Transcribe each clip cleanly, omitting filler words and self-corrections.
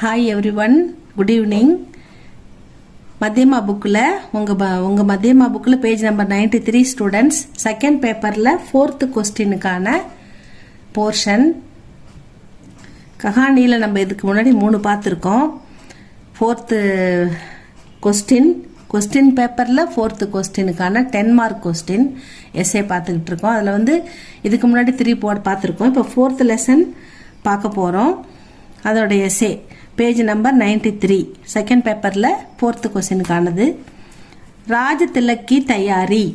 Hi everyone, good evening. மத்தியமா புக்கில் உங்கள் மத்தியமா புக்கில் பேஜ் நம்பர் 93 ஸ்டூடெண்ட்ஸ் செகண்ட் பேப்பரில் 4th கொஸ்டினுக்கான போர்ஷன். கஹானியில் நம்ம இதுக்கு முன்னாடி 3 பார்த்துருக்கோம். 4th கொஸ்டின் பேப்பரில் 4th கொஸ்டினுக்கான 10 மார்க் கொஸ்டின் எஸ்ஏ பார்த்துக்கிட்டு இருக்கோம். அதில் இதுக்கு முன்னாடி 3 பார்த்துருக்கோம். இப்போ 4th லெசன் பார்க்க போகிறோம். அதோட எஸ்ஏ பேஜ் நம்பர் 93 செகண்ட் பேப்பரில் 4th கொஸ்டினுக்கானது. ராஜ திலக் கி தயாரி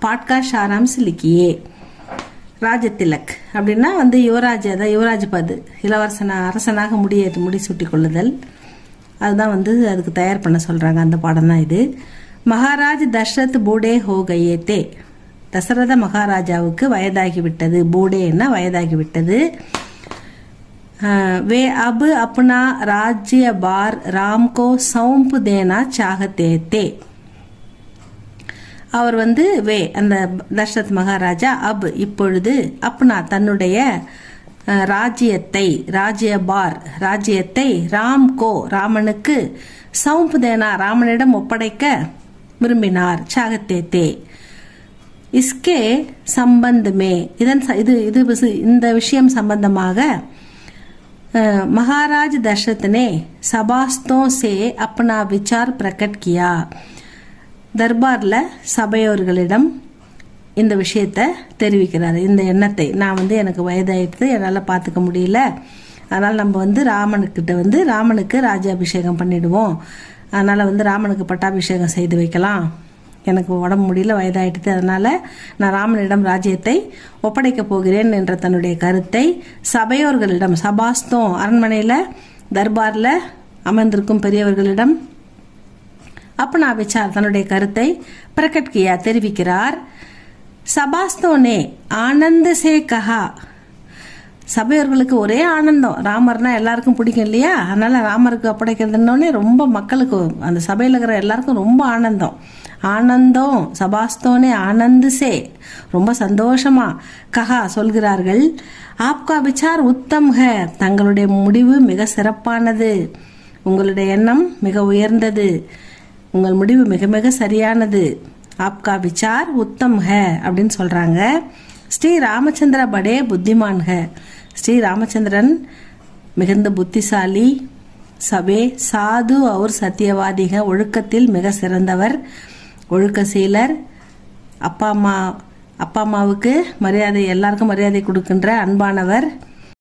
பாட்கா சாராம்ஸ் லிக்கியே. ராஜ திலக் அப்படின்னா யுவராஜ், அதான் யுவராஜ் பது, அரசனாக முடிசூட்டி கொள்ளுதல். அதுதான் அதுக்கு தயார் பண்ண சொல்கிறாங்க. அந்த பாடம் தான் இது. மகாராஜ் தசரத் பூடே ஹோ கயே தே. தசரத மகாராஜாவுக்கு வயதாகிவிட்டது. பூடேன்னா வயதாகிவிட்டது. वे अब अपना राज्य भार राम को सौंप देना चाहते थे. அவர் வே அந்த தசரத் மகாராஜா அப் இப்பொழுது அப்னா தன்னுடைய ராஜ்யத்தை ராம்கோ ராமனுக்கு சௌம்ப் தேனா ராமனிடம் ஒப்படைக்க விரும்பினார். சாகத்தே தே. இஸ்கே சம்பந்தமே இந்த விஷயம் சம்பந்தமாக महाराज दशरथ ने सभास्थों से अपना विचार प्रकट किया. தர்பார்ல சபையோர்களிடம் இந்த விஷயத்தை தெரிவிக்கிறார். இந்த எண்ணத்தை, நான் எனக்கு வயதாயிடுது, என்னால் பார்த்துக்க முடியல, அதனால் நம்ம ராமனுக்கு ராஜாபிஷேகம் பண்ணிடுவோம், அதனால் ராமனுக்கு பட்டாபிஷேகம் செய்து வைக்கலாம், எனக்கு உடம்பு முடியல, வயதாயிடுது, அதனால் நான் ராமனிடம் ராஜ்யத்தை ஒப்படைக்கப் போகிறேன் என்ற தன்னுடைய கருத்தை சபையோர்களிடம், சபாஸ்தோம் அரண்மனையில் தர்பாரில் அமர்ந்திருக்கும் பெரியவர்களிடம் அப்பனா விசார் தன்னுடைய கருத்தை பிரகட் கியா தெரிவிக்கிறார். சபாஸ்தோனே ஆனந்த சே கஹா. சபையோர்களுக்கு ஒரே ஆனந்தம். ராமர்னா எல்லாருக்கும் பிடிக்கும் இல்லையா, அதனால ராமருக்கு ஒப்படைக்கிறதுனோடனே ரொம்ப மக்களுக்கு, அந்த சபையில் இருக்கிற எல்லாருக்கும் ரொம்ப ஆனந்தம். சபாஸ்தோனே ஆனந்து சே ரொம்ப சந்தோஷமா கஹா சொல்கிறார்கள். ஆப்கா விசார் உத்தம் ஹே. தங்களுடைய முடிவு மிக சிறப்பானது, உங்களுடைய எண்ணம் மிக உயர்ந்தது, உங்கள் முடிவு மிக மிக சரியானது. ஆப்கா விசார் உத்தம் ஹே அப்படின்னு சொல்றாங்க. ஸ்ரீ ராமச்சந்திர படே புத்திமான் ஹே. ஸ்ரீ ராமச்சந்திரன் மிகுந்த புத்திசாலி. சபே சாது அவர் சத்தியவாதிக. ஒழுக்கத்தில் மிக சிறந்தவர், ஒழுக்கசீலர். அப்பா அம்மாவுக்கு மரியாதை, எல்லாருக்கும் மரியாதை கொடுக்கின்ற அன்பானவர்.